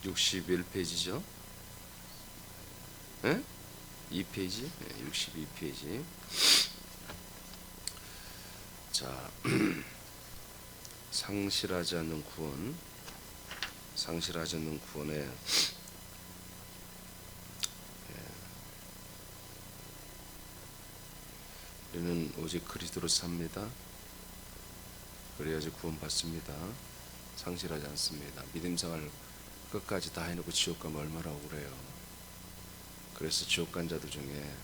61페이지죠. 네? 2페이지? 62페이지. 자, 상실하지 않는 구원. 상실하지 않는 구원에 우리는 오직 그리스도로 삽니다. 그래야지 구원 받습니다. 상실하지 않습니다. 믿음생활 끝까지 다 해놓고 지옥 가면 얼마나 억울해요. 그래서 지옥 간 자들 중에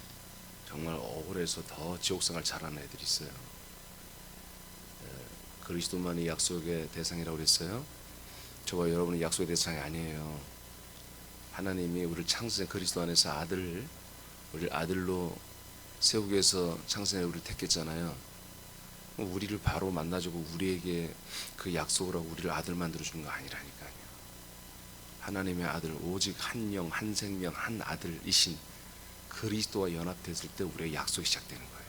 정말 억울해서 더 지옥생활 잘하는 애들이 있어요. 그리스도만이 약속의 대상이라고 그랬어요. 저와 여러분은 약속의 대상이 아니에요. 하나님이 우리를 창세된 그리스도 안에서 우리를 아들로 세우기 위해서 창세에 우리를 택했잖아요. 우리를 바로 만나주고 우리에게 그 약속을 하고 우리를 아들 만들어주는 거 아니라니까요. 하나님의 아들, 오직 한 영, 한 생명, 한 아들이신 그리스도와 연합됐을 때 우리의 약속이 시작되는 거예요.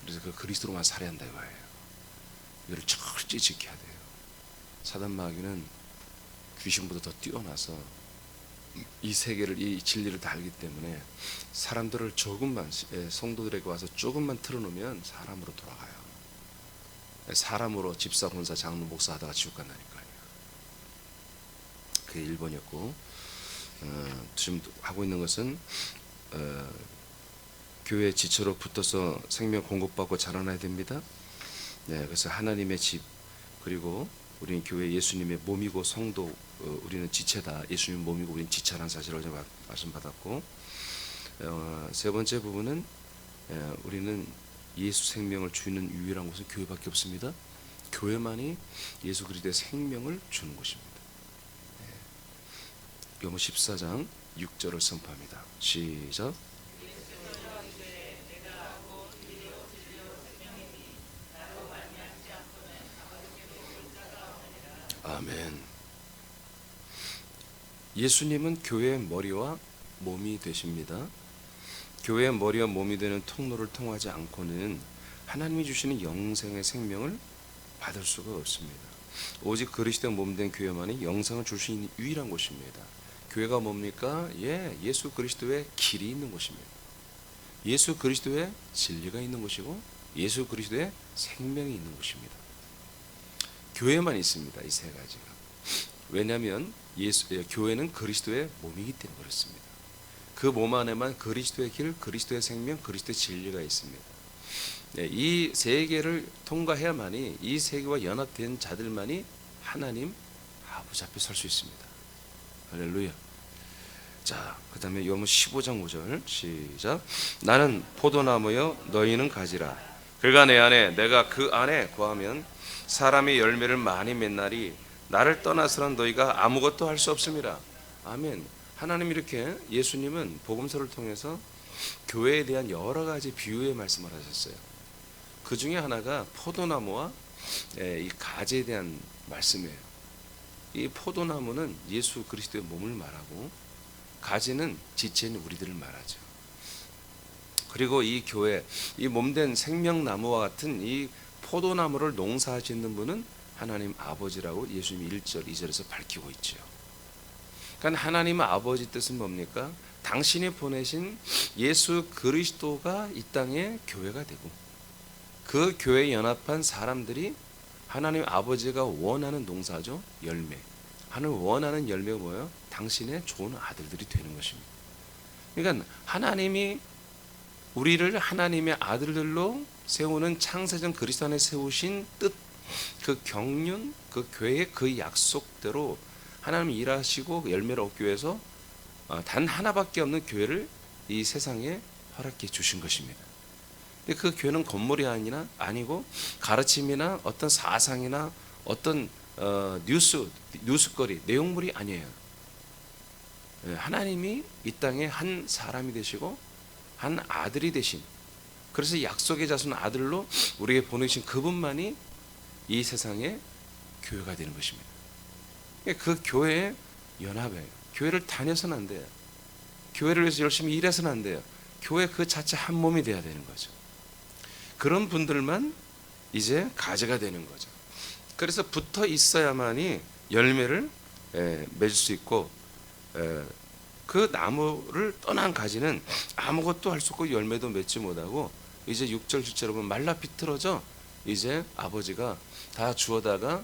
그래서 그 그리스도로만 살아야 한다 이거예요. 이걸 철저히 지켜야 돼요. 사단 마귀는 귀신보다 더 뛰어나서 이 세계를, 이 진리를 다 알기 때문에 사람들을 조금만, 성도들에게 와서 조금만 틀어놓으면 사람으로 돌아가요. 사람으로 집사, 권사, 장로, 목사 하다가 지옥 간다니까요. 그게 1번이었고, 지금 하고 있는 것은 교회 지체로 붙어서 생명 공급받고 자라나야 됩니다. 네, 그래서 하나님의 집, 그리고 우리는 교회 예수님의 몸이고 성도, 우리는 지체다. 예수님 몸이고 우리는 지체라는 사실을 어제 말씀받았고, 세 번째 부분은 우리는 예수 생명을 주는 유일한 곳은 교회밖에 없습니다. 교회만이 예수 그리스도의 생명을 주는 곳입니다. 요모 14장 6절을 선포합니다. 시작. 아멘. 예수님은 교회의 머리와 몸이 되십니다. 교회의 머리와 몸이 되는 통로를 통하지 않고는 하나님이 주시는 영생의 생명을 받을 수가 없습니다. 오직 그리스도의 몸된 교회만이 영생을 줄 수 있는 유일한 곳입니다. 교회가 뭡니까? 예수 그리스도의 길이 있는 곳입니다. 예수 그리스도의 진리가 있는 곳이고 예수 그리스도의 생명이 있는 곳입니다. 교회만 있습니다. 이 세 가지가. 왜냐하면 교회는 그리스도의 몸이기 때문에 그렇습니다. 그 몸 안에만 그리스도의 길, 그리스도의 생명, 그리스도의 진리가 있습니다. 이 세 개를 통과해야만이, 이 세 개와 연합된 자들만이 하나님 아버지 앞에 설 수 있습니다. 할렐루야. 자, 그 다음에 요한복음 15장 5절 시작. 나는 포도나무여 너희는 가지라. 그가 내 안에 내가 그 안에 거하면 사람이 열매를 많이 맺나니 나를 떠나서는 너희가 아무것도 할 수 없습니다. 아멘. 하나님 이렇게 예수님은 복음서를 통해서 교회에 대한 여러 가지 비유의 말씀을 하셨어요. 그 중에 하나가 포도나무와 이 가지에 대한 말씀이에요. 이 포도나무는 예수 그리스도의 몸을 말하고 가지는 지체인 우리들을 말하죠. 그리고 이 교회, 이 몸된 생명나무와 같은 이 포도나무를 농사짓는 분은 하나님 아버지라고 예수님이 1절, 2절에서 밝히고 있죠. 그러니까 하나님 아버지 뜻은 뭡니까? 당신이 보내신 예수 그리스도가 이 땅에 교회가 되고 그 교회에 연합한 사람들이 하나님 아버지가 원하는 농사죠. 열매. 하나님 원하는 열매가 뭐예요? 당신의 좋은 아들들이 되는 것입니다. 그러니까 하나님이 우리를 하나님의 아들들로 세우는 창세전 그리스도 안에 세우신 뜻, 그 경륜, 그 교회의 그 약속대로 하나님이 일하시고 열매를 얻기 위해서 단 하나밖에 없는 교회를 이 세상에 허락해 주신 것입니다. 근데 그 교회는 건물이 아니고 가르침이나 어떤 사상이나 어떤 뉴스거리, 내용물이 아니에요. 하나님이 이 땅에 한 사람이 되시고 한 아들이 되신, 그래서 약속의 자손 아들로 우리에게 보내신 그분만이 이 세상에 교회가 되는 것입니다. 그 교회의 연합이에요. 교회를 다녀서는 안 돼요. 교회를 위해서 열심히 일해서는 안 돼요. 교회 그 자체 한 몸이 돼야 되는 거죠. 그런 분들만 이제 가지가 되는 거죠. 그래서 붙어 있어야만이 열매를 맺을 수 있고, 그 나무를 떠난 가지는 아무것도 할 수 없고 열매도 맺지 못하고 이제 6절 7절에 보면 말라 비틀어져 이제 아버지가 다 주워다가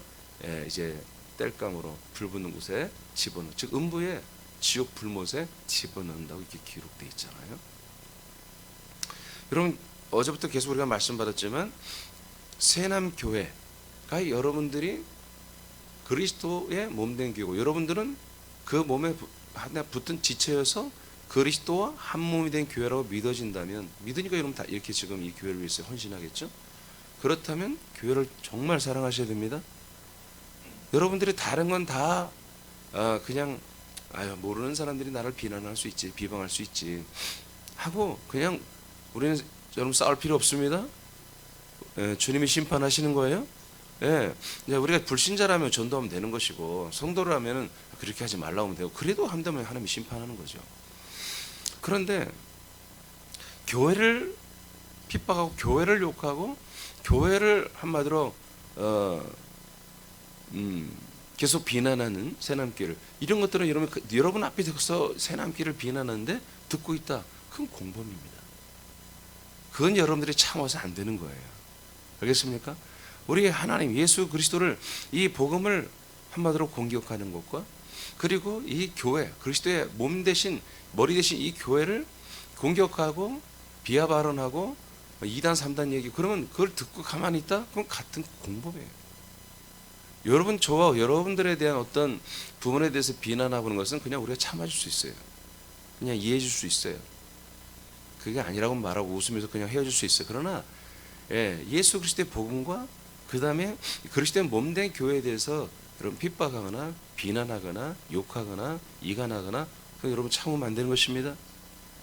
이제 땔감으로 불 붙는 곳에 집어넣어, 즉 음부의 지옥 불못에 집어넣는다고 이렇게 기록되어 있잖아요. 여러분, 어제부터 계속 우리가 말씀 받았지만 새남교회가 여러분들이 그리스도의 몸된 교회고, 여러분들은 그 몸에 하나 붙은 지체여서 그리스도와 한 몸이 된 교회라고 믿어진다면, 믿으니까 여러분 다 이렇게 지금 이 교회를 위해서 헌신하겠죠. 그렇다면 교회를 정말 사랑하셔야 됩니다. 여러분들이 다른 건 다 그냥 모르는 사람들이 나를 비난할 수 있지, 비방할 수 있지 하고 그냥 우리는 여러분 싸울 필요 없습니다. 주님이 심판하시는 거예요. 이제 우리가 불신자라면 전도하면 되는 것이고, 성도라면은 그렇게 하지 말라고 하면 되고, 그래도 한다면 하나님이 심판하는 거죠. 그런데 교회를 핍박하고 교회를 욕하고 교회를 한마디로 계속 비난하는 새남교회를, 이런 것들은 여러분 앞에 서서 새남교회를 비난하는데 듣고 있다, 그건 공범입니다. 그건 여러분들이 참아서 안 되는 거예요. 알겠습니까? 우리 하나님 예수 그리스도를, 이 복음을 한마디로 공격하는 것과, 그리고 이 교회 그리스도의 몸 대신 머리 대신 이 교회를 공격하고 비하 발언하고 2단 3단 얘기, 그러면 그걸 듣고 가만히 있다? 그건 같은 공범이에요. 여러분, 저와 여러분들에 대한 어떤 부분에 대해서 비난하고 하는 것은 그냥 우리가 참아줄 수 있어요. 그냥 이해해 줄 수 있어요. 그게 아니라고 말하고 웃으면서 그냥 헤어질 수 있어요. 그러나 예수 그리스도의 복음과 그 다음에 그리스도의 몸된 교회에 대해서 여러분 핍박하거나 비난하거나 욕하거나 이간하거나, 그건 여러분 참으면 안 되는 것입니다.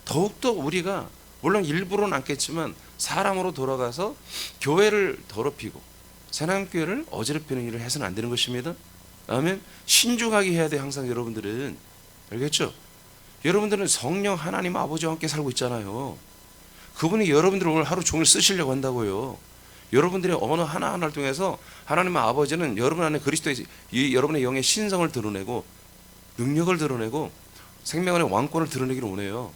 더욱더 우리가 물론 일부러는 않겠지만 사람으로 돌아가서 교회를 더럽히고 새남교회를 어지럽히는 일을 해서는 안 되는 것입니다. 아멘. 신중하게 해야 돼. 항상 여러분들은, 알겠죠? 여러분들은 성령 하나님 아버지와 함께 살고 있잖아요. 그분이 여러분들을 오늘 하루 종일 쓰시려고 한다고요. 여러분들의 언어 하나하나를 통해서 하나님 아버지는 여러분 안에 그리스도의 여러분의 영의 신성을 드러내고 능력을 드러내고 생명 안의 왕권을 드러내기를 원해요.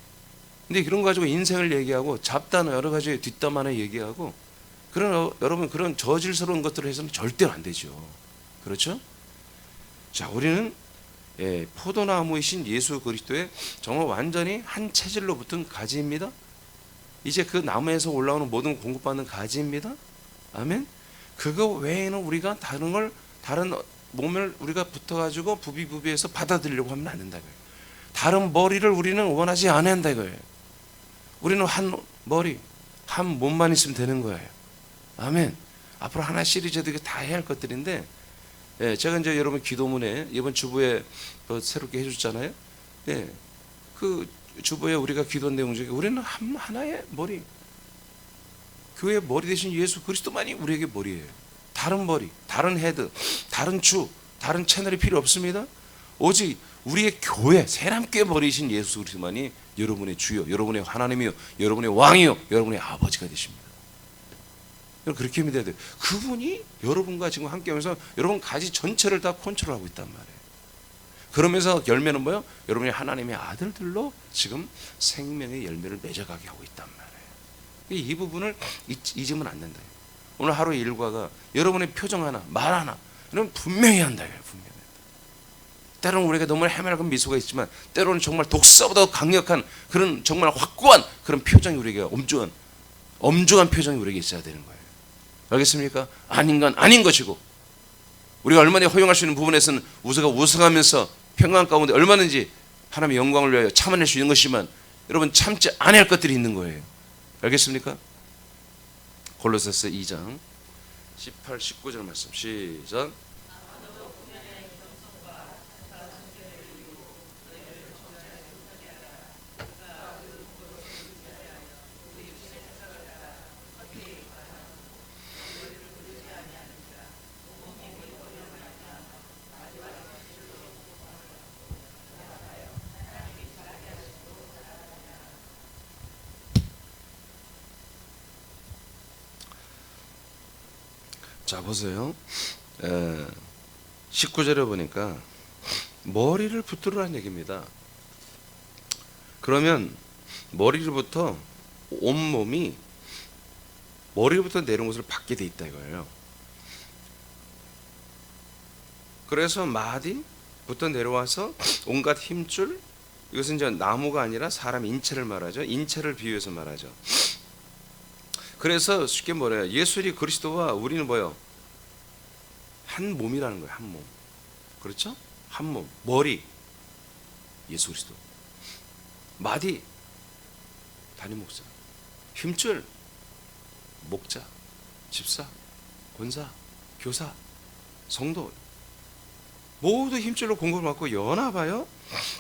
근데 그런 거 가지고 인생을 얘기하고 잡다한 여러 가지 뒷담 안에 얘기하고, 여러분 그런 저질스러운 것들을 해서는 절대로 안 되죠. 그렇죠? 자, 우리는 포도나무이신 예수 그리스도의 정말 완전히 한 체질로 붙은 가지입니다. 이제 그 나무에서 올라오는 모든 공급받는 가지입니다. 아멘. 그거 외에는 우리가 다른 몸을 우리가 붙어가지고 부비부비해서 받아들이려고 하면 안 된다. 다른 머리를 우리는 원하지 않는다 이거예요. 우리는 한 머리, 한 몸만 있으면 되는 거예요. 아멘. 앞으로 하나 시리즈도 다 해야 할 것들인데, 제가 이제 여러분 기도문에 이번 주부에 새롭게 해줬잖아요. 그 주부에 우리가 기도 내용 중에 우리는 하나의 머리, 교회의 머리 대신 예수 그리스도만이 우리에게 머리예요. 다른 머리, 다른 헤드, 다른 주, 다른 채널이 필요 없습니다. 오직 우리의 교회, 새남교회 머리이신 예수 그리스도만이 여러분의 주요, 여러분의 하나님이요, 여러분의 왕이요, 여러분의 아버지가 되십니다. 여러분 그렇게 믿어야 돼요. 그분이 여러분과 지금 함께하면서 여러분 가지 전체를 다 컨트롤하고 있단 말이에요. 그러면서 열매는 뭐요? 여러분이 하나님의 아들들로 지금 생명의 열매를 맺어가게 하고 있단 말이에요. 이 부분을 잊으면 안 된다. 오늘 하루의 일과가 여러분의 표정 하나, 말 하나, 이런 분명히 한다. 분명히. 때로는 우리가 너무 해맑은 미소가 있지만 때로는 정말 독사보다 강력한 그런 정말 확고한 그런 표정이 우리에게 엄중한 표정이 우리에게 있어야 되는 거예요. 알겠습니까? 아닌 건 아닌 것이고, 우리가 얼마나 허용할 수 있는 부분에서는 우리가 우승하면서 평강 가운데 얼마든지 하나님의 영광을 위하여 참아낼 수 있는 것이지만, 여러분 참지 않아야 할 것들이 있는 거예요. 알겠습니까? 골로새서 2장 18, 19절 말씀 시작. 자, 보세요. 19절에 보니까 머리를 붙들으라는 얘기입니다. 그러면 머리로부터 온몸이 머리로부터 내려온 것을 받게 돼 있다 이거예요. 그래서 마디부터 내려와서 온갖 힘줄, 이것은 이제 나무가 아니라 사람 인체를 말하죠. 인체를 비유해서 말하죠. 그래서 쉽게 뭐래요? 예수리 그리스도와 우리는 뭐예요? 한 몸이라는 거예요. 한 몸. 그렇죠? 한 몸. 머리 예수 그리스도. 마디 담임 목사. 힘줄 목자, 집사, 권사, 교사, 성도 모두 힘줄로 공급을 받고 연합하여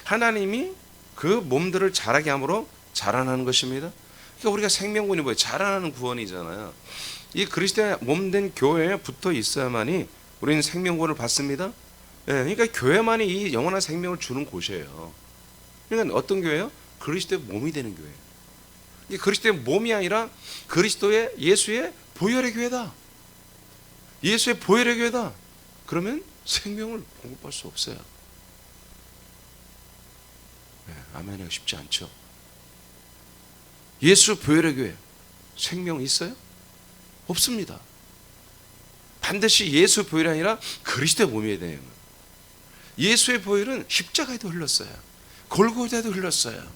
하나님이 그 몸들을 자라게 함으로 자라나는 것입니다. 그러니까 우리가 생명군이 뭐예요? 자라나는 구원이잖아요. 이 그리스도의 몸된 교회에 붙어 있어야만이 우리는 생명군을 받습니다. 예, 그러니까 교회만이 이 영원한 생명을 주는 곳이에요. 그러니까 어떤 교회요? 그리스도의 몸이 되는 교회. 이게 그리스도의 몸이 아니라 그리스도의 예수의 보혈의 교회다. 예수의 보혈의 교회다. 그러면 생명을 공급할 수 없어요. 네, 아멘하기 쉽지 않죠. 예수 보혈의 교회 생명 있어요? 없습니다. 반드시 예수 보혈이 아니라 그리스도의 몸이 되는 거예요. 예수의 보혈은 십자가에도 흘렀어요. 골고다에도 흘렀어요.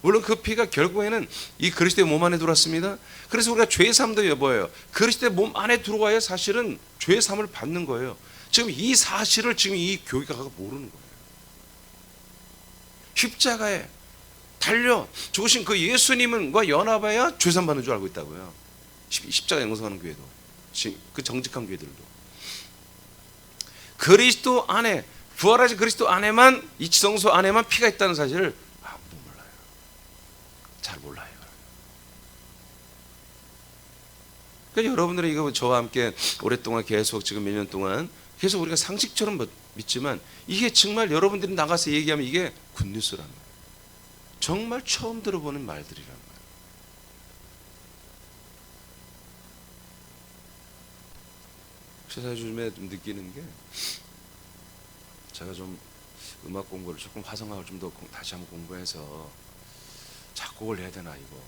물론 그 피가 결국에는 이 그리스도의 몸 안에 들어왔습니다. 그래서 우리가 죄 사함도 뭐예요? 그리스도의 몸 안에 들어와야 사실은 죄 사함을 받는 거예요. 지금 이 사실을 지금 이 교회가 모르는 거예요. 십자가에 달려 죽으신 그 예수님과 연합해야 죄 사함 받는 줄 알고 있다고요. 십자가 영성하는 교회도, 그 정직한 교회들도. 그리스도 안에, 부활하신 그리스도 안에만, 이 지성소 안에만 피가 있다는 사실을 아무도 몰라요. 잘 몰라요. 그러니까 여러분들은 이거 저와 함께 오랫동안 계속 지금 몇 년 동안 계속 우리가 상식처럼 믿지만 이게 정말 여러분들이 나가서 얘기하면 이게 굿뉴스라는 거예요. 정말 처음 들어보는 말들이라는 거예요. 그래서 요즘에 좀 느끼는 게 제가 좀 음악 공부를 조금 화성학을 좀 더 다시 한번 공부해서 작곡을 해야 되나 이거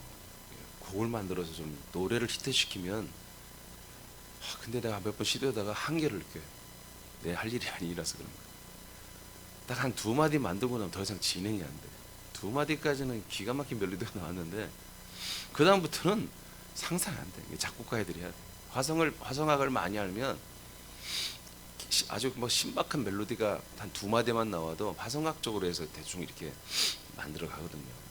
곡을 만들어서 좀 노래를 히트시키면 근데 내가 몇 번 시도하다가 한계를 느껴요. 내 할 일이 아니라서 그런 거예요. 딱 한 두 마디 만들고 나면 더 이상 진행이 안 돼. 두 마디까지는 기가 막힌 멜로디가 나왔는데 그 다음부터는 상상이 안 돼. 작곡가 애들이 해야 돼. 화성학을 많이 알면 아주 뭐 신박한 멜로디가 한 두 마디만 나와도 화성학적으로 해서 대충 이렇게 만들어 가거든요.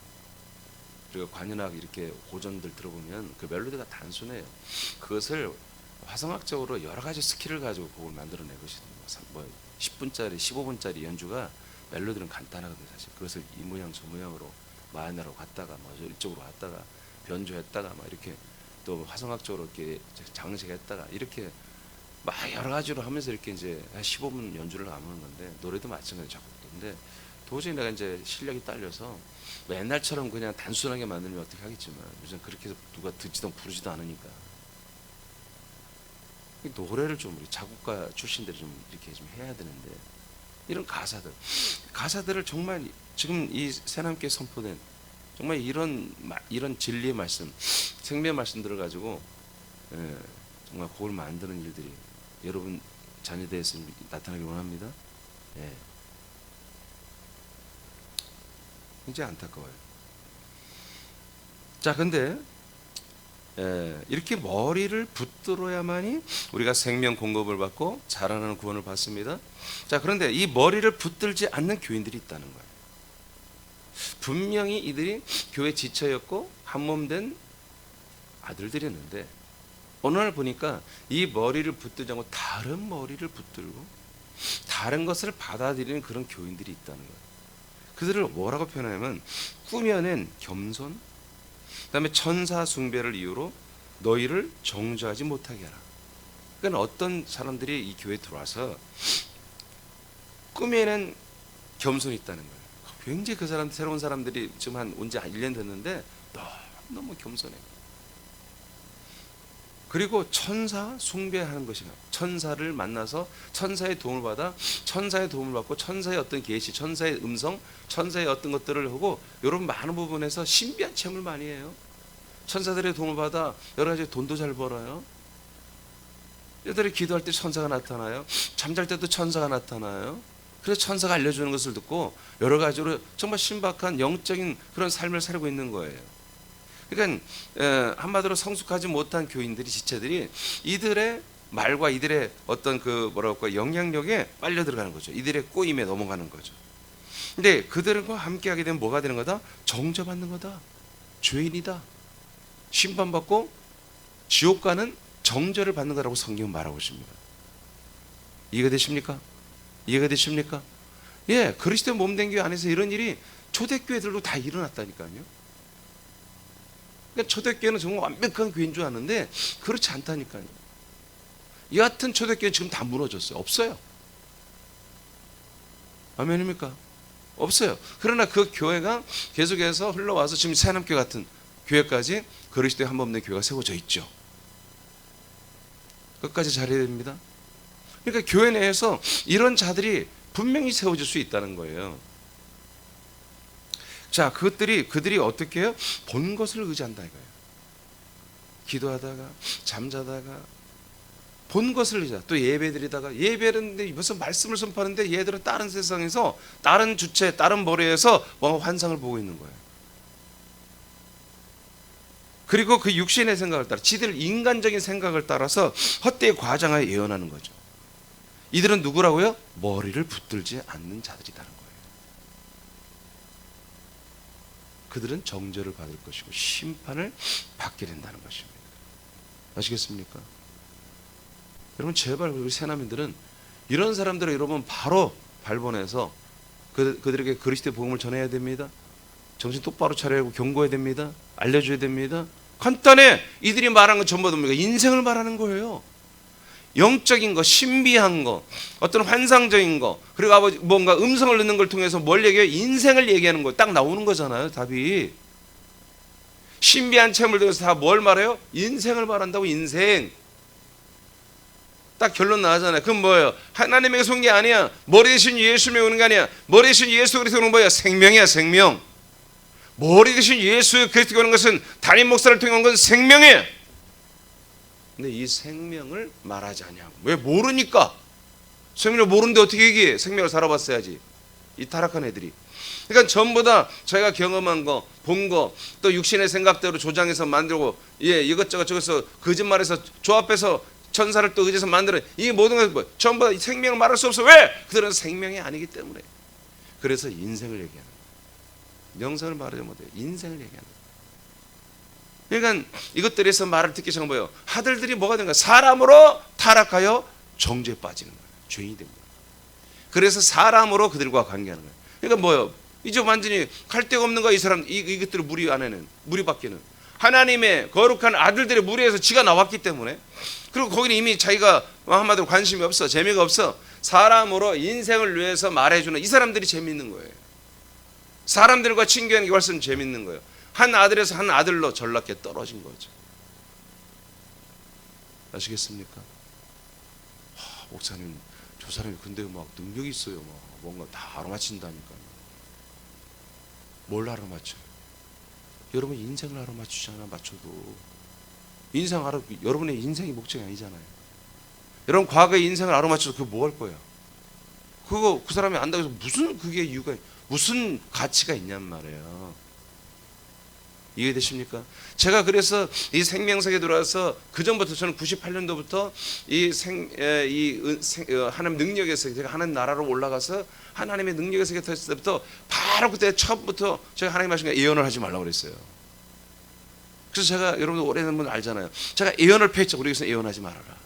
그리고 관현악 이렇게 고전들 들어보면 그 멜로디가 단순해요. 그것을 화성학적으로 여러 가지 스킬을 가지고 곡을 만들어낸 것이거든요. 뭐 10분짜리, 15분짜리 연주가 멜로디는 간단하거든요. 사실 그것을 이 모양 저 모양으로 마이너로 갔다가 뭐 이쪽으로 갔다가 변조했다가 막 이렇게 또 화성학적으로 이렇게 장식했다가 이렇게 막 여러 가지로 하면서 이렇게 이제 15분 연주를 하는 건데 노래도 마찬가지 작곡도. 근데 도저히 내가 이제 실력이 딸려서 뭐 옛날처럼 그냥 단순하게 만들면 어떻게 하겠지만 요즘 그렇게 해서 누가 듣지도 부르지도 않으니까 노래를 좀 우리 작곡가 출신들이 좀 이렇게 좀 해야 되는데 이런 가사들을 정말 지금 이 새남께 선포된 정말 이런 진리의 말씀, 생명의 말씀들을 가지고 정말 곡을 만드는 일들이 여러분 자녀대에서 나타나길 원합니다. 굉장히 안타까워요. 자, 근데 이렇게 머리를 붙들어야만이 우리가 생명 공급을 받고 자라나는 구원을 받습니다. 자, 그런데 이 머리를 붙들지 않는 교인들이 있다는 거예요. 분명히 이들이 교회 지체였고 한몸된 아들들이었는데 어느 날 보니까 이 머리를 붙들지 않고 다른 머리를 붙들고 다른 것을 받아들이는 그런 교인들이 있다는 거예요. 그들을 뭐라고 표현하냐면 꾸며낸 겸손, 그다음에 천사 숭배를 이유로 너희를 정죄하지 못하게 하라. 그러니까 어떤 사람들이 이 교회에 들어와서 꾸며낸 겸손이 있다는 거예요. 굉장히 그 사람 새로운 사람들이 지금 온 지 1년 됐는데 너무 겸손해. 그리고 천사 숭배하는 것이나 천사를 만나서 천사의 도움을 받아 천사의 도움을 받고 천사의 어떤 계시, 천사의 음성, 천사의 어떤 것들을 하고 이런 많은 부분에서 신비한 체험을 많이 해요. 천사들의 도움을 받아 여러 가지 돈도 잘 벌어요. 얘들이 기도할 때 천사가 나타나요. 잠잘 때도 천사가 나타나요. 그래서 천사가 알려주는 것을 듣고 여러 가지로 정말 신박한 영적인 그런 삶을 살고 있는 거예요. 그러니까 한마디로 성숙하지 못한 교인들이, 지체들이 이들의 말과 이들의 어떤 그 뭐라고 할까 영향력에 빨려 들어가는 거죠. 이들의 꼬임에 넘어가는 거죠. 근데 그들과 함께하게 되면 뭐가 되는 거다? 정죄받는 거다. 죄인이다. 심판받고 지옥 가는 정죄를 받는 거라고 성경은 말하고 있습니다. 이해가 되십니까? 이해가 되십니까? 예, 그리스도의 몸된 교회 안에서 이런 일이 초대교회들도 다 일어났다니까요. 그러니까 초대교회는 정말 완벽한 교회인 줄 아는데 그렇지 않다니까요. 이 같은 초대교회 지금 다 무너졌어요. 없어요. 아멘입니까? 없어요. 그러나 그 교회가 계속해서 흘러와서 지금 새남교회 같은 교회까지 그리스도의 한 번 없는 교회가 세워져 있죠. 끝까지 잘해야 됩니다. 그러니까 교회 내에서 이런 자들이 분명히 세워질 수 있다는 거예요. 자, 그들이 어떻게 해요? 본 것을 의지한다 이거예요. 기도하다가 잠자다가 본 것을 의지하다. 또 예배드리다가 예배하는데 무슨 말씀을 선포하는데 얘들은 다른 세상에서 다른 주체, 다른 머리에서 뭔가 환상을 보고 있는 거예요. 그리고 그 육신의 생각을 따라 지들 인간적인 생각을 따라서 헛되이 과장하여 예언하는 거죠. 이들은 누구라고요? 머리를 붙들지 않는 자들이라는 거예요. 그들은 정죄를 받을 것이고 심판을 받게 된다는 것입니다. 아시겠습니까? 여러분 제발 우리 새나민들은 이런 사람들을 여러분 바로 발본해서 그들에게 그리스도의 복음을 전해야 됩니다. 정신 똑바로 차려야 하고 경고해야 됩니다. 알려줘야 됩니다. 간단해. 이들이 말하는 건 전부 다 뭡니까? 인생을 말하는 거예요. 영적인 거, 신비한 거, 어떤 환상적인 거, 그리고 뭔가 음성을 듣는 걸 통해서 뭘 얘기해요? 인생을 얘기하는 거. 딱 나오는 거잖아요, 답이. 신비한 체험을 통해서 다 뭘 말해요? 인생을 말한다고, 인생. 딱 결론 나잖아요. 그럼 뭐예요? 하나님에게 온 게 아니야. 머리 대신 예수님에 오는 게 아니야. 머리 대신 예수 그리스도 오는 뭐야? 생명이야, 생명. 머리 대신 예수 그리스도 오는 것은 담임 목사를 통해 온 건 생명이에요. 근데 이 생명을 말하지 않냐고. 왜? 모르니까. 생명을 모르는데 어떻게 얘기해? 생명을 살아봤어야지. 이 타락한 애들이. 그러니까 전부 다 저희가 경험한 거, 본 거, 또 육신의 생각대로 조장해서 만들고, 예, 이것저것 저것서 거짓말해서 조합해서 천사를 또 의지해서 만드는 이 모든 것을 뭐 전부 다 생명을 말할 수 없어. 왜? 그들은 생명이 아니기 때문에. 그래서 인생을 얘기하는 거예요. 영생을 말하지 못해요. 인생을 얘기하는 거예요. 그러니까 이것들에서 말을 듣기 전에 뭐예요? 아들들이 뭐가 된 거야? 사람으로 타락하여 정죄에 빠지는 거예요. 죄인이 됩니다. 그래서 사람으로 그들과 관계하는 거예요. 그러니까 뭐예요? 이제 완전히 갈 데가 없는 거야. 이 사람 이것들의 무리 안에는, 무리 밖에는 하나님의 거룩한 아들들의 무리에서 지가 나왔기 때문에, 그리고 거기는 이미 자기가 한마디로 관심이 없어, 재미가 없어. 사람으로 인생을 위해서 말해주는 이 사람들이 재밌는 거예요. 사람들과 친교하는 게 훨씬 재밌는 거예요. 한 아들에서 한 아들로 전락해 떨어진 거죠. 아시겠습니까? 목사님, 저 사람이 근데 막 능력이 있어요. 막 뭔가 다 알아맞힌다니까요. 뭘 알아맞혀요? 여러분 인생을 알아맞추잖아. 맞춰도 여러분의 인생이 목적이 아니잖아요. 여러분 과거의 인생을 알아맞혀서 그거 뭐 할 거야? 그거 그 사람이 안다고 해서 무슨 그게 이유가, 무슨 가치가 있냔 말이에요. 이해되십니까? 제가 그래서 이 생명석에 들어와서 그 전부터 저는 98년도부터 하나님 능력에서 제가 하나님 나라로 올라가서 하나님의 능력에서 get했을 때부터 바로 그때 처음부터 제가 하나님 하신 게 예언을 하지 말라고 그랬어요. 그래서 제가 여러분들 오래된 분 알잖아요. 제가 예언을 폐했죠. 우리 교회에서 예언하지 말아라.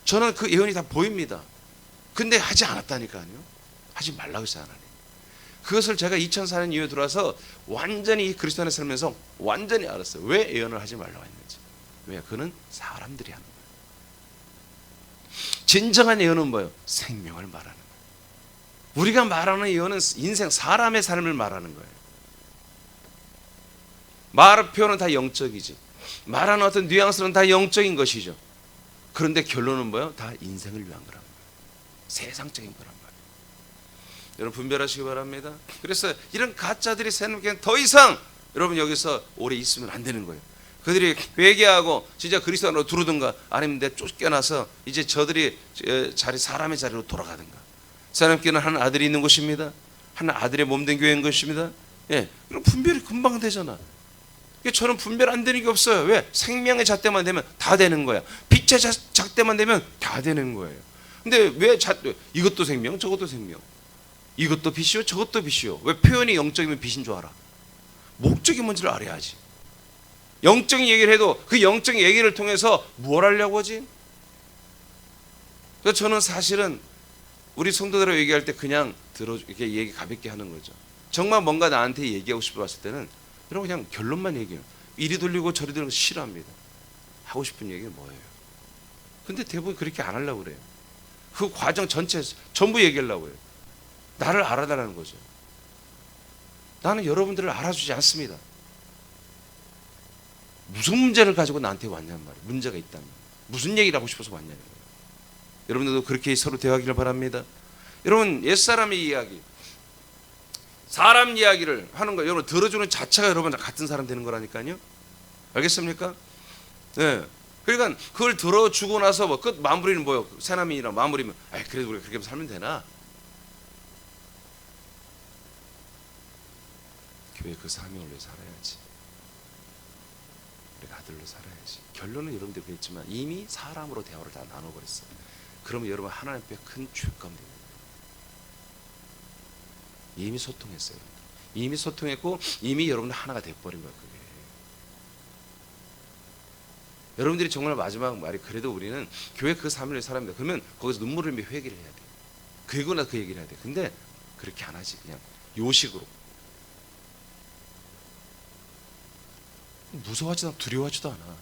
저는 그 예언이 다 보입니다. 근데 하지 않았다니까요. 하지 말라고 했어요, 하나님. 그것을 제가 2004년 이후에 들어와서 완전히 그리스도 안에 살면서 완전히 알았어요. 왜 예언을 하지 말라고 했는지. 왜? 그는 사람들이 하는 거예요. 진정한 예언은 뭐예요? 생명을 말하는 거예요. 우리가 말하는 예언은 인생, 사람의 삶을 말하는 거예요. 말의 표현은 다 영적이지. 말하는 어떤 뉘앙스는 다 영적인 것이죠. 그런데 결론은 뭐예요? 다 인생을 위한 거란 말이에요. 세상적인 거란 말이에요. 여러분 분별하시기 바랍니다. 그래서 이런 가짜들이 새롭게 더 이상 여러분 여기서 오래 있으면 안 되는 거예요. 그들이 회개하고 진짜 그리스도 안으로 들어오든가 아니면 내 쫓겨나서 이제 저들이 사람의 자리로 돌아가든가. 하나님께는 한 아들이 있는 것입니다. 한 아들의 몸된 교회인 것입니다. 예, 그럼 분별이 금방 되잖아. 저는 분별 안 되는 게 없어요. 왜? 생명의 잣대만 되면 다 되는 거야. 빛의 잣대만 되면 다 되는 거예요. 근데 왜 이것도 생명, 저것도 생명. 이것도 빛이요, 저것도 빛이요. 왜 표현이 영적이면 빛인 줄 알아? 목적이 뭔지를 알아야지. 영적인 얘기를 해도 그 영적인 얘기를 통해서 뭘 하려고 하지? 그래서 저는 사실은 우리 성도들하고 얘기할 때 그냥 이렇게 얘기 가볍게 하는 거죠. 정말 뭔가 나한테 얘기하고 싶어 왔을 때는 여러분 그냥 결론만 얘기해요. 이리 돌리고 저리 돌리는 거 싫어합니다. 하고 싶은 얘기는 뭐예요? 근데 대부분 그렇게 안 하려고 그래요. 그 과정 전체 전부 얘기하려고 해요. 나를 알아달라는 거죠. 나는 여러분들을 알아주지 않습니다. 무슨 문제를 가지고 나한테 왔냔 말이에요. 문제가 있다면 무슨 얘기를 하고 싶어서 왔냐는 거예요. 여러분들도 그렇게 서로 대화하기를 바랍니다. 여러분 옛사람의 이야기, 사람 이야기를 하는 거 여러분 들어주는 자체가 여러분 같은 사람 되는 거라니까요. 알겠습니까? 네. 그러니까 그걸 들어주고 나서 뭐 끝 마무리는 뭐요? 새남이랑 마무리면 그래도 우리가 그렇게 살면 되나? 교회 그 사명을 위해 살아야지. 우리가 아들로 살아야지. 결론은 여러분들이 그랬지만 이미 사람으로 대화를 다 나눠버렸어요. 그러면 여러분 하나님 앞에 큰 죄감 됩니다. 이미 소통했어요. 이미 소통했고 이미 여러분들 하나가 돼버린 거예요. 그게. 여러분들이 정말 마지막 말이 그래도 우리는 교회 그 사명을 살아야 그러면 거기서 눈물을 흘리며 회개를 해야 돼. 그리고 나서 그 얘기를 해야 돼. 근데 그렇게 안 하지. 그냥 요식으로. 무서워하지도 않고 두려워하지도 않아.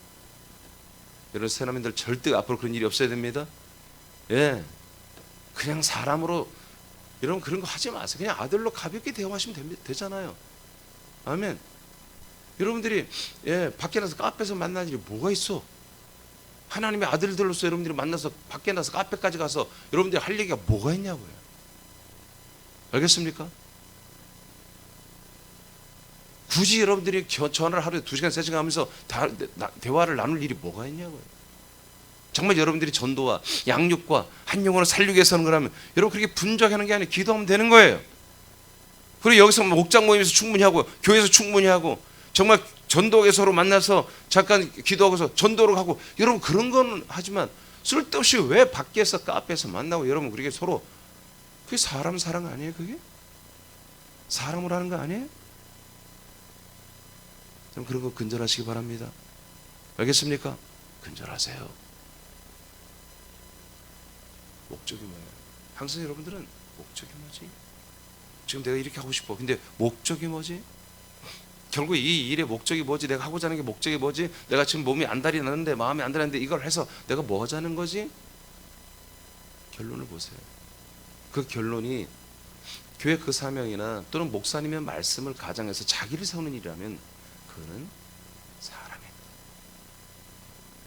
여러분 새남인들 절대 앞으로 그런 일이 없어야 됩니다. 예, 그냥 사람으로 여러분 그런 거 하지 마세요. 그냥 아들로 가볍게 대화하시면 되잖아요. 아멘. 여러분들이 밖에 나서 카페에서 만날 일이 뭐가 있어? 하나님의 아들들로서 여러분들이 만나서 밖에 나서 카페까지 가서 여러분들이 할 얘기가 뭐가 있냐고요. 알겠습니까? 굳이 여러분들이 전화를 하루에 2시간, 3시간 하면서 대화를 나눌 일이 뭐가 있냐고요. 정말 여러분들이 전도와 양육과 한 영혼을 살리기 위해서 하는 거라면 여러분 그렇게 분적하는 게 아니라 기도하면 되는 거예요. 그리고 여기서 목장 모임에서 충분히 하고 교회에서 충분히 하고 정말 전도에 서로 만나서 잠깐 기도하고서 전도로 하고 여러분 그런 건 하지만 쓸데없이 왜 밖에서 카페에서 만나고 여러분 그렇게 서로 그게 사람 사랑 아니에요? 그게? 사람으로 하는 거 아니에요? 그런 거 근절하시기 바랍니다. 알겠습니까? 근절하세요. 목적이 뭐예요? 항상 여러분들은 목적이 뭐지? 지금 내가 이렇게 하고 싶어. 근데 목적이 뭐지? 결국 이 일의 목적이 뭐지? 내가 하고자 하는 게 목적이 뭐지? 내가 지금 몸이 안달이 나는데 마음이 안달나는데 이걸 해서 내가 뭐 하자는 거지? 결론을 보세요. 그 결론이 교회 그 사명이나 또는 목사님의 말씀을 가장해서 자기를 세우는 일이라면 그거는 사람입니다.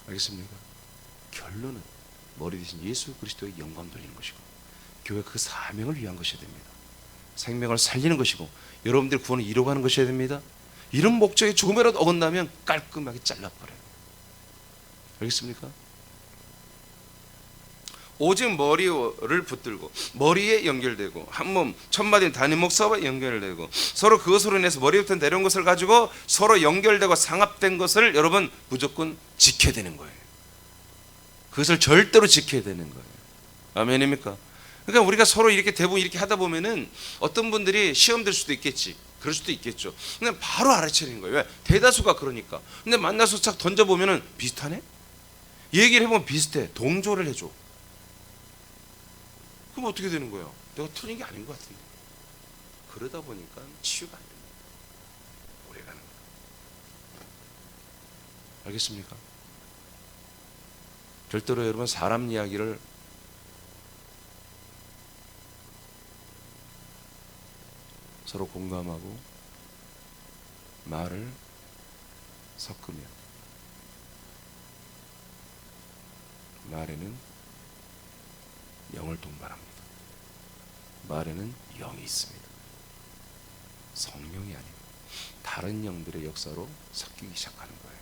알겠습니까? 결론은 머리 대신 예수 그리스도의 영광 돌리는 것이고 교회 그 사명을 위한 것이어야 됩니다. 생명을 살리는 것이고 여러분들 구원을 이루어가는 것이어야 됩니다. 이런 목적에 조금이라도 어긋나면 깔끔하게 잘라버려요. 알겠습니까? 오직 머리를 붙들고 머리에 연결되고 한 몸 천마디 담임 목사와 연결되고 서로 그것으로 인해서 머리부터 내려온 것을 가지고 서로 연결되고 상합된 것을 여러분 무조건 지켜야 되는 거예요. 그것을 절대로 지켜야 되는 거예요. 아멘입니까? 그러니까 우리가 서로 이렇게 대부분 이렇게 하다 보면은 어떤 분들이 시험 될 수도 있겠지. 그럴 수도 있겠죠. 근데 바로 알아채는 거예요. 왜? 대다수가 그러니까. 근데 만나서 쫙 던져보면은 비슷하네? 얘기를 해보면 비슷해. 동조를 해줘. 그럼 어떻게 되는 거예요? 내가 틀린 게 아닌 것 같은데. 그러다 보니까 치유가 안 됩니다. 오래가는 거예요. 알겠습니까? 절대로 여러분 사람 이야기를 서로 공감하고 말을 섞으며 말에는 영을 동반합니다. 말에는 영이 있습니다. 성령이 아니고 다른 영들의 역사로 섞이기 시작하는 거예요.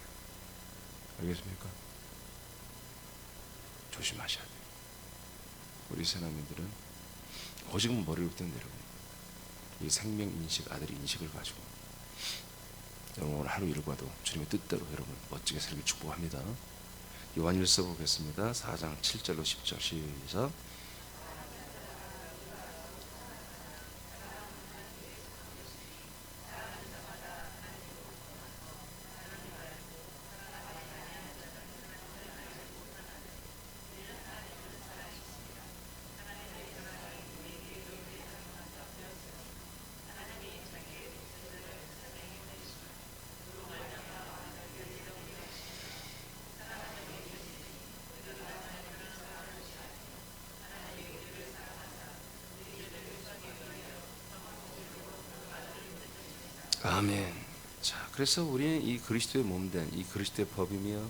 알겠습니까? 조심하셔야 돼요. 우리 새나민들은 오직은 머리부터 내려옵니다. 이 생명 인식, 아들의 인식을 가지고 여러분 오늘 하루 일과도 주님의 뜻대로 여러분 멋지게 살기 축복합니다. 요한일서 보겠습니다. 4장 7절로 10절 시작. 아멘. 자, 그래서 우리는 이 그리스도의 몸된 이 그리스도의 법이며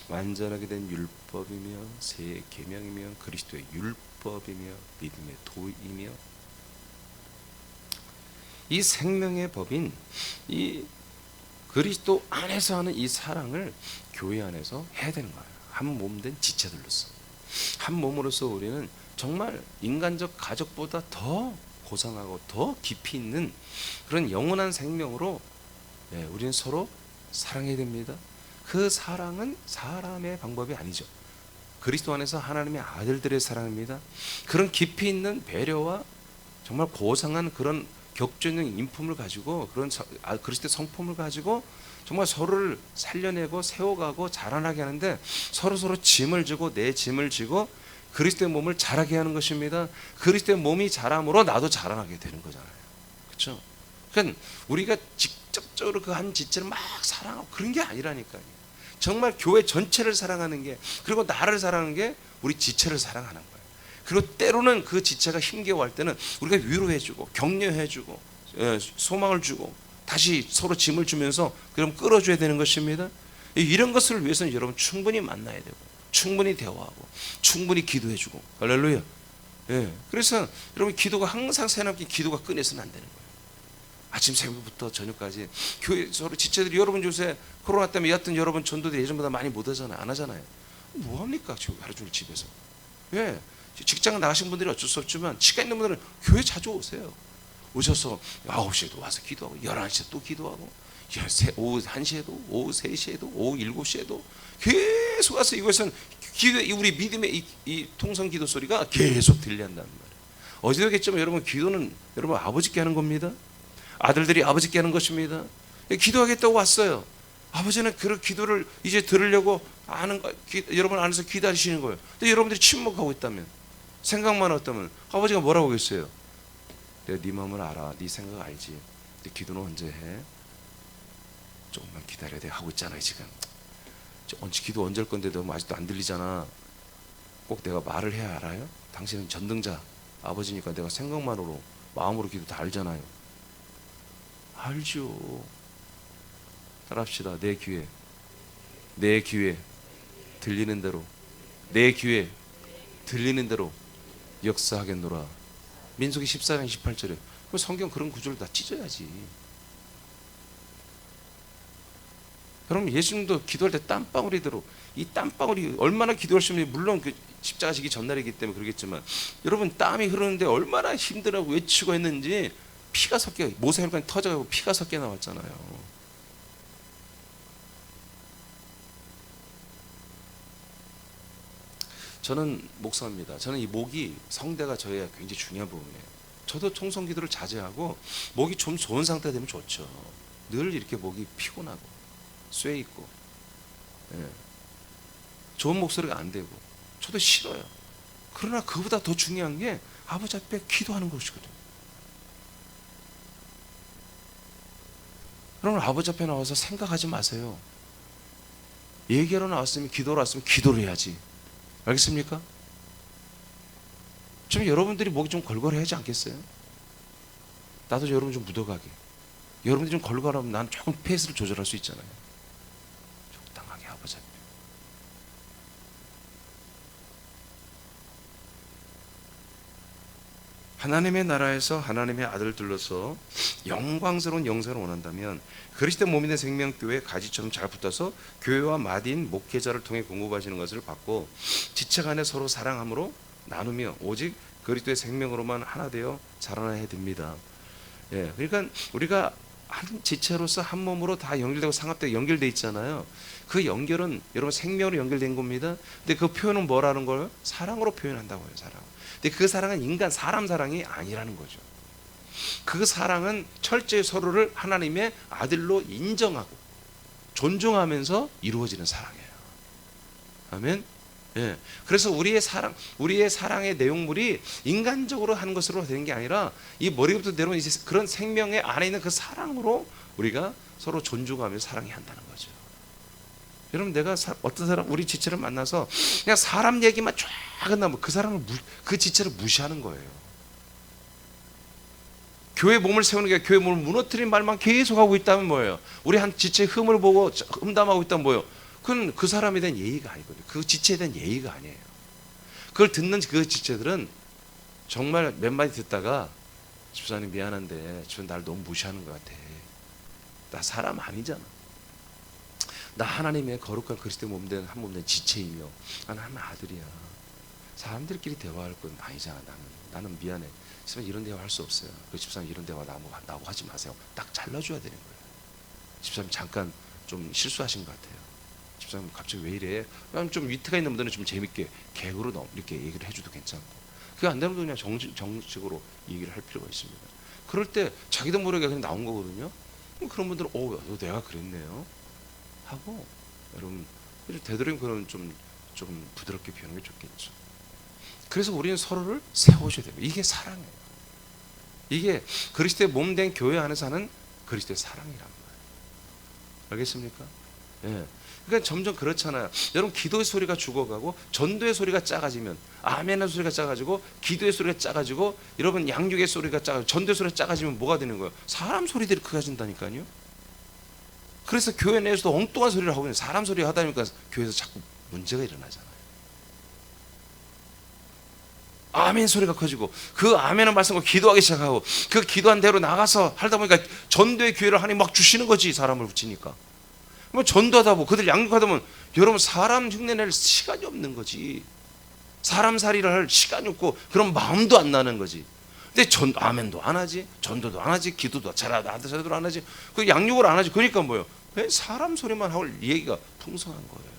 완전하게 된 율법이며 새 계명이며 그리스도의 율법이며 믿음의 도이며 이 생명의 법인 이 그리스도 안에서 하는 이 사랑을 교회 안에서 해야 되는 거예요. 한 몸된 지체들로서 한 몸으로서 우리는 정말 인간적 가족보다 더 고상하고 더 깊이 있는 그런 영원한 생명으로 우리는 서로 사랑해야 됩니다. 그 사랑은 사람의 방법이 아니죠. 그리스도 안에서 하나님의 아들들의 사랑입니다. 그런 깊이 있는 배려와 정말 고상한 그런 격조있는 인품을 가지고 그런 그리스도의 성품을 가지고 정말 서로를 살려내고 세워가고 자라나게 하는데 서로 짐을 지고 내 짐을 지고 그리스도의 몸을 자라게 하는 것입니다. 그리스도의 몸이 자람으로 나도 자라나게 되는 거잖아요. 그렇죠? 그러니까 우리가 직접적으로 그 한 지체를 막 사랑하고 그런 게 아니라니까요. 정말 교회 전체를 사랑하는 게 그리고 나를 사랑하는 게 우리 지체를 사랑하는 거예요. 그리고 때로는 그 지체가 힘겨워할 때는 우리가 위로해주고 격려해주고 소망을 주고 다시 서로 짐을 주면서 그럼 끌어줘야 되는 것입니다. 이런 것을 위해서는 여러분 충분히 만나야 되고 충분히 대화하고 충분히 기도해주고 할렐루야. 그래서 여러분 기도가 항상 새롭게 기도가 끊어서는 안 되는 거예요. 아침 새벽부터 저녁까지 교회 서로 지체들이 여러분 요새 코로나 때문에 여하튼 여러분 전도들 예전보다 많이 못 하잖아요. 안 하잖아요. 뭐합니까 지금 하루 종일 집에서. 직장 나가신 분들이 어쩔 수 없지만 시간 있는 분들은 교회 자주 오세요. 오셔서 9시에도 와서 기도하고 11시에 또 기도하고 오후 1시에도 오후 3시에도 오후 7시에도 계속 와서 이것은 기도, 우리 믿음의 이 통성 기도 소리가 계속 들린다는 말이에요. 어제도 했지만 여러분 기도는 여러분 아버지께 하는 겁니다. 아들들이 아버지께 하는 것입니다. 기도하겠다고 왔어요. 아버지는 그 기도를 이제 들으려고 여러분 안에서 기다리시는 거예요. 근데 여러분들이 침묵하고 있다면 생각만 했다면 아버지가 뭐라고 하겠어요? 내가 네 마음을 알아. 네 생각 알지. 근데 기도는 언제 해? 조금만 기다려야 돼 하고 있잖아요 지금. 기도 언제 할 건데 너무 아직도 안 들리잖아. 꼭 내가 말을 해야 알아요? 당신은 전등자 아버지니까 내가 생각만으로 마음으로 기도 다 알잖아요. 알죠. 따라합시다. 내 귀에 들리는 대로 내 귀에 들리는 대로 역사하겠노라. 민수기 14장 18절에 그 성경 그런 구절을 다 찢어야지. 여러분 예수님도 기도할 때 땀방울이대로 이 땀방울이 얼마나 기도할 수 있는지 물론 그 십자가 지기 전날이기 때문에 그러겠지만 여러분 땀이 흐르는데 얼마나 힘들어하고 외치고 했는지 피가 섞여 모세혈관이 터져가고 피가 섞여 나왔잖아요. 저는 목사입니다. 저는 이 목이 성대가 저의 굉장히 중요한 부분이에요. 저도 통성 기도를 자제하고 목이 좀 좋은 상태 되면 좋죠. 늘 이렇게 목이 피곤하고 쇠 있고 좋은 목소리가 안 되고 저도 싫어요. 그러나 그보다 더 중요한 게 아버지 앞에 기도하는 것이거든요. 여러분 아버지 앞에 나와서 생각하지 마세요. 얘기하러 나왔으면 기도로 왔으면 기도를 해야지. 알겠습니까? 좀 여러분들이 목이 좀 걸걸해야지 않겠어요? 나도 여러분 좀 묻어가게. 여러분들이 좀 걸걸하면 난 조금 페이스를 조절할 수 있잖아요. 적당하게 아버지 앞에. 하나님의 나라에서 하나님의 아들들로서 영광스러운 영생을 원한다면 그리스도의 몸이 된 생명교회 가지처럼 잘 붙어서 교회와 마딘 목회자를 통해 공급하시는 것을 받고 지체 간에 서로 사랑함으로 나누며 오직 그리스도의 생명으로만 하나 되어 자라나야 됩니다. 예, 그러니까 우리가 한 지체로서 한 몸으로 다 연결되고 상합되고 연결돼 있잖아요. 그 연결은 여러분 생명으로 연결된 겁니다. 근데 그 표현은 뭐라는 걸 사랑으로 표현한다고요. 사랑. 근데 그 사랑은 인간 사람 사랑이 아니라는 거죠. 그 사랑은 철저히 서로를 하나님의 아들로 인정하고 존중하면서 이루어지는 사랑이에요. 아멘. 예. 그래서 우리의 사랑의 내용물이 인간적으로 하는 것으로 되는 게 아니라 이 머리부터 내려오는 이제 그런 생명의 안에 있는 그 사랑으로 우리가 서로 존중하며 사랑해야 한다는 거죠. 여러분, 내가 어떤 사람, 우리 지체를 만나서 그냥 사람 얘기만 쫙 끝나면 그 사람을 그 지체를 무시하는 거예요. 교회 몸을 세우는 게 교회 몸을 무너뜨린 말만 계속 하고 있다면 뭐예요? 우리 한 지체의 흠을 보고 흠담하고 있다면 뭐예요? 그건 그 사람에 대한 예의가 아니거든요. 그 지체에 대한 예의가 아니에요. 그걸 듣는 그 지체들은 정말 몇 마디 듣다가 집사님 미안한데 지금 날 너무 무시하는 것 같아. 나 사람 아니잖아. 나 하나님의 거룩한 그리스도의 몸된 한 몸된 지체이며 나는 한 아들이야. 사람들끼리 대화할 건 아니잖아. 나는 미안해. 집사님 이런 대화 할 수 없어요. 그 집사님 이런 대화 나하고 하지 마세요. 딱 잘라줘야 되는 거예요. 집사님 잠깐 좀 실수하신 것 같아요. 집사님 갑자기 왜 이래? 그냥 좀 위트가 있는 분들은 좀 재밌게 개그로 이렇게 얘기를 해줘도 괜찮고, 그게 안 되는 분은 그냥 정식으로 얘기를 할 필요가 있습니다. 그럴 때 자기도 모르게 그냥 나온 거거든요. 그런 분들은 내가 그랬네요 하고, 여러분 되도록이면 그런 좀 부드럽게 표현하는 게 좋겠죠. 그래서 우리는 서로를 세워줘야 됩니다. 이게 사랑이에요. 이게 그리스도의 몸된 교회 안에서 하는 그리스도의 사랑이란 말이에요. 알겠습니까? 예. 그러니까 점점 그렇잖아요. 여러분, 기도의 소리가 죽어가고 전도의 소리가 작아지면, 아멘의 소리가 작아지고 기도의 소리가 작아지고, 여러분 양육의 소리가 작아지고 전도의 소리가 작아지면 뭐가 되는 거예요? 사람 소리들이 크아진다니까요. 그래서 교회 내에서도 엉뚱한 소리를 하고 있는, 사람 소리 하다 보니까 교회에서 자꾸 문제가 일어나잖아요. 아멘 소리가 커지고 그 아멘의 말씀을 기도하기 시작하고 그 기도한 대로 나가서 하다 보니까 전도의 기회를 하나님 막 주시는 거지. 사람을 붙이니까 뭐 전도하다 보고 그들 양육하다 보면 여러분 사람 흉내낼 시간이 없는 거지. 사람 살이를 할 시간이 없고 그런 마음도 안 나는 거지. 근데 아멘도 안 하지, 전도도 안 하지, 기도도 잘하도 안 하지, 그 양육을 안 하지. 그러니까 뭐예요? 왜 사람 소리만 하고 얘기가 풍성한 거예요.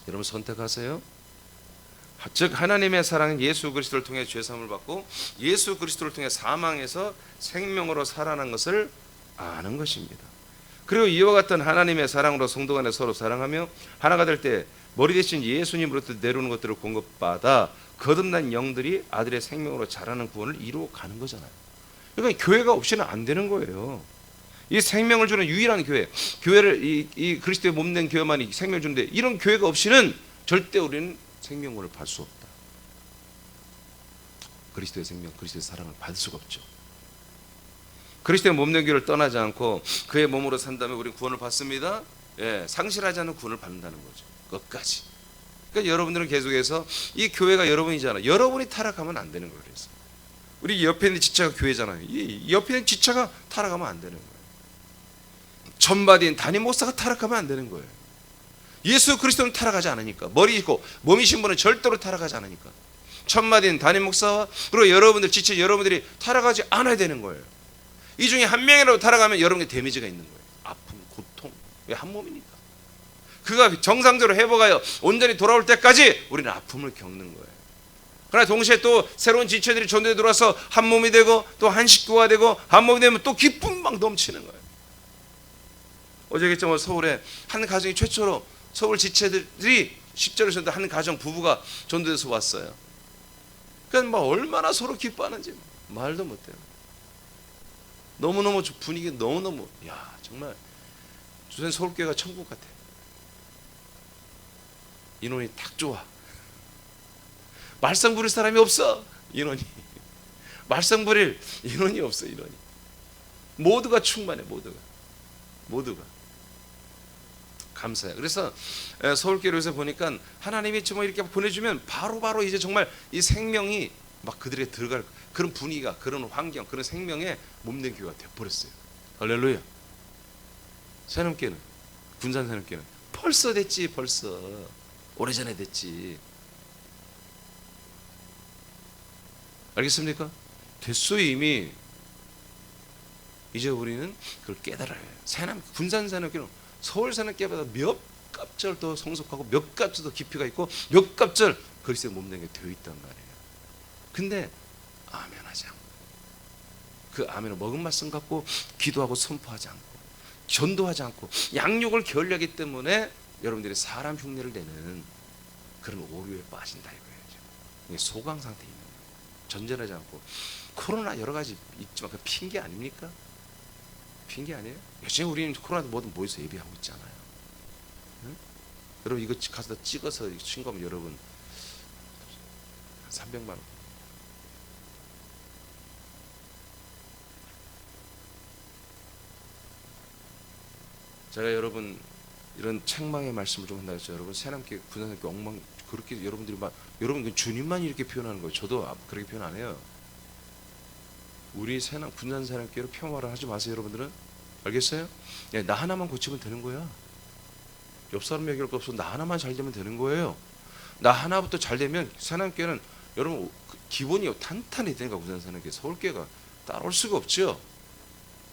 여러분 선택하세요. 즉 하나님의 사랑은 예수 그리스도를 통해 죄사함을 받고 예수 그리스도를 통해 사망에서 생명으로 살아난 것을 아는 것입니다. 그리고 이와 같은 하나님의 사랑으로 성도 간에 서로 사랑하며 하나가 될 때 머리 대신 예수님으로부터 내려오는 것들을 공급받아 거듭난 영들이 아들의 생명으로 자라는 구원을 이루어 가는 거잖아요. 그러니까 교회가 없이는 안 되는 거예요. 이 생명을 주는 유일한 교회를 이 그리스도의 몸된 교회만이 생명을 주는데, 이런 교회가 없이는 절대 우리는 생명을 받을 수 없다. 그리스도의 생명, 그리스도의 사랑을 받을 수가 없죠. 그리스도의 몸된 교회를 떠나지 않고 그의 몸으로 산다면 우리는 구원을 받습니다. 예, 상실하지 않는 구원을 받는다는 거죠. 끝까지. 그러니까 여러분들은 계속해서 이 교회가 여러분이잖아요. 여러분이 타락하면 안 되는 거예요. 그래서 우리 옆에 있는 지체가 교회잖아요. 이 옆에 있는 지체가 타락하면 안 되는 거예요. 전바디인 담임 목사가 타락하면 안 되는 거예요. 예수 그리스도는 타락하지 않으니까. 머리 있고 몸이신 분은 절대로 타락하지 않으니까. 천마디인 담임 목사와 그리고 여러분들 지체 여러분들이 타락하지 않아야 되는 거예요. 이 중에 한 명이라도 타락하면 여러분의 데미지가 있는 거예요. 아픔, 고통. 왜 한 몸이니까. 그가 정상적으로 회복하여 온전히 돌아올 때까지 우리는 아픔을 겪는 거예요. 그러나 동시에 또 새로운 지체들이 전도에 들어와서 한 몸이 되고 또 한 식구가 되고 한 몸이 되면 또 기쁨 막 넘치는 거예요. 어제겠죠. 서울에 한 가정이 최초로 서울 지체들이 10절을 전도 한 가정 부부가 전도돼서 왔어요. 그러니까 막 얼마나 서로 기뻐하는지 말도 못해요. 너무너무 분위기 너무너무 정말 주선 서울교회가 천국 같아. 인원이 딱 좋아. 말썽 부릴 사람이 없어. 인원이 말썽 부릴 인원이 없어. 인원이 모두가 충만해. 모두가 감사해요. 그래서 서울교회에서 보니까 하나님이 정말 이렇게 보내주면 바로바로 이제 정말 이 생명이 막 그들에 들어갈 그런 분위기가, 그런 환경, 그런 생명에 몸된 교회가 되어버렸어요. 할렐루야. 새놈교회는, 군산 새놈교회는 벌써 됐지. 벌써 오래전에 됐지. 알겠습니까? 됐어요 이미. 이제 우리는 그걸 깨달아야 해요. 군산 새놈교회는 서울 새놈교회보다 몇 갑절 더 성숙하고 몇 갑절 더 깊이가 있고 몇 갑절 그리스도의 몸된 게 되어 있단 말이에요. 근데 아멘하지 않고, 그 아멘을 먹은 말씀 갖고 기도하고 선포하지 않고 전도하지 않고 양육을 게을리하기 때문에 여러분들이 사람 흉내를 내는 그런 오류에 빠진다 이거예요. 이게 소강 상태에 있는 거예요. 전전하지 않고. 코로나 여러 가지 있지만 그 핑계 아닙니까? 핑계 아니에요? 요즘 우리는 코로나도 뭐든 모여서 예배하고 있잖아요. 응? 여러분 이거 가서 찍어서 신고하면 여러분 300만 원. 제가 여러분 이런 책망의 말씀을 좀 한다 했죠. 여러분 새남교 군산교 엉망 그렇게 여러분들이 막 여러분 주님만 이렇게 표현하는 거예요. 저도 그렇게 표현 안 해요. 우리 군산 새남교로 폄하를 하지 마세요. 여러분들은 알겠어요? 예, 나 하나만 고치면 되는 거야. 옆 사람 얘기할 거 없어. 나 하나만 잘 되면 되는 거예요. 나 하나부터 잘 되면 새남교는 여러분 기본이 탄탄히 되니까 군산 새남교 서울교가 따라올 수가 없죠.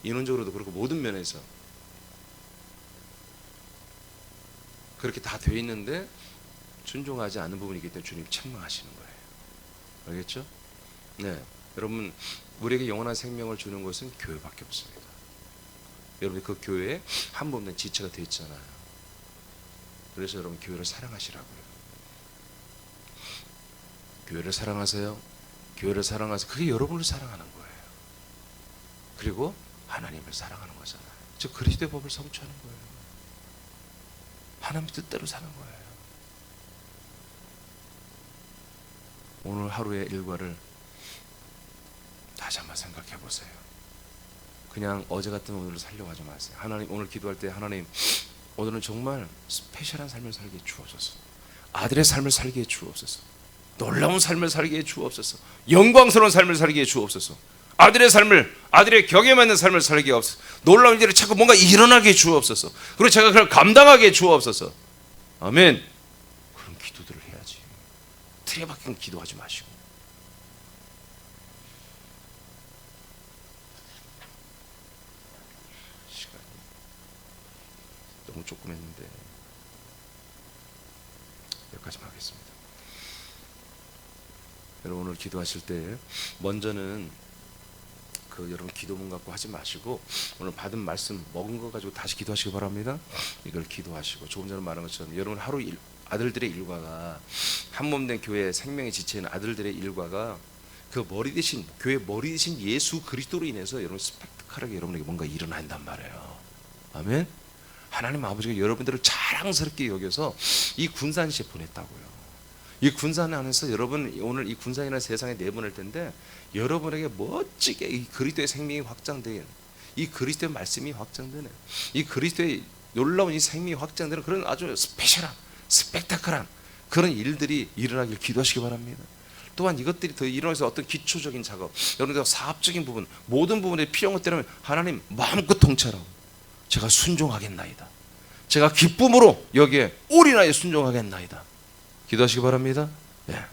인원적으로도 그렇고 모든 면에서. 그렇게 다 돼 있는데 순종하지 않는 부분이기 때문에 주님 책망하시는 거예요. 알겠죠? 네, 여러분 우리에게 영원한 생명을 주는 것은 교회밖에 없습니다. 여러분 그 교회에 한 몸된 지체가 되어 있잖아요. 그래서 여러분 교회를 사랑하시라고요. 교회를 사랑하세요. 교회를 사랑하세요. 그게 여러분을 사랑하는 거예요. 그리고 하나님을 사랑하는 거잖아요. 즉 그리스도의 법을 성취하는 거예요. 하나님 뜻대로 사는 거예요. 오늘 하루의 일과를 다시 한번 생각해 보세요. 그냥 어제 같은 오늘을 살려고 하지 마세요. 하나님 오늘 기도할 때 하나님 오늘은 정말 스페셜한 삶을 살게 주옵소서. 아들의 삶을 살게 주옵소서. 놀라운 삶을 살게 주옵소서. 영광스러운 삶을 살게 주옵소서. 아들의 삶을, 아들의 격에 맞는 삶을 살게 하옵소서. 놀라운 일이 자꾸 뭔가 일어나게 주옵소서. 그리고 제가 그걸 감당하게 주옵소서. 아멘. 그런 기도들을 해야지. 틀에 박힌 기도하지 마시고. 시간이 너무 조금 했는데 여기까지만 하겠습니다. 여러분 오늘 기도하실 때 먼저는 여러분 기도문 갖고 하지 마시고 오늘 받은 말씀 먹은 거 가지고 다시 기도하시기 바랍니다. 이걸 기도하시고 조금 전에 말한 것처럼 여러분 하루 아들들의 일과가 한 몸 된 교회의 생명의 지체인 아들들의 일과가 그 머리 대신 교회 머리 대신 예수 그리스도로 인해서 여러분 스펙타클하게 여러분에게 뭔가 일어난단 말이에요. 아멘. 하나님 아버지가 여러분들을 자랑스럽게 여겨서 이 군산시에 보냈다고요. 이 군산 안에서 여러분 오늘 이 군산이라는 세상에 내보낼 텐데 여러분에게 멋지게 이 그리스도의 생명이 확장되는, 이 그리스도의 말씀이 확장되는, 이 그리스도의 놀라운 이 생명이 확장되는 그런 아주 스페셜한 스펙타클한 그런 일들이 일어나길 기도하시기 바랍니다. 또한 이것들이 더 일어나서 어떤 기초적인 작업, 여러분들 사업적인 부분 모든 부분에 필요한 것들은 하나님 마음껏 통찰하고 제가 순종하겠나이다. 제가 기쁨으로 여기에 올인하여 순종하겠나이다. 기도하시기 바랍니다. 예.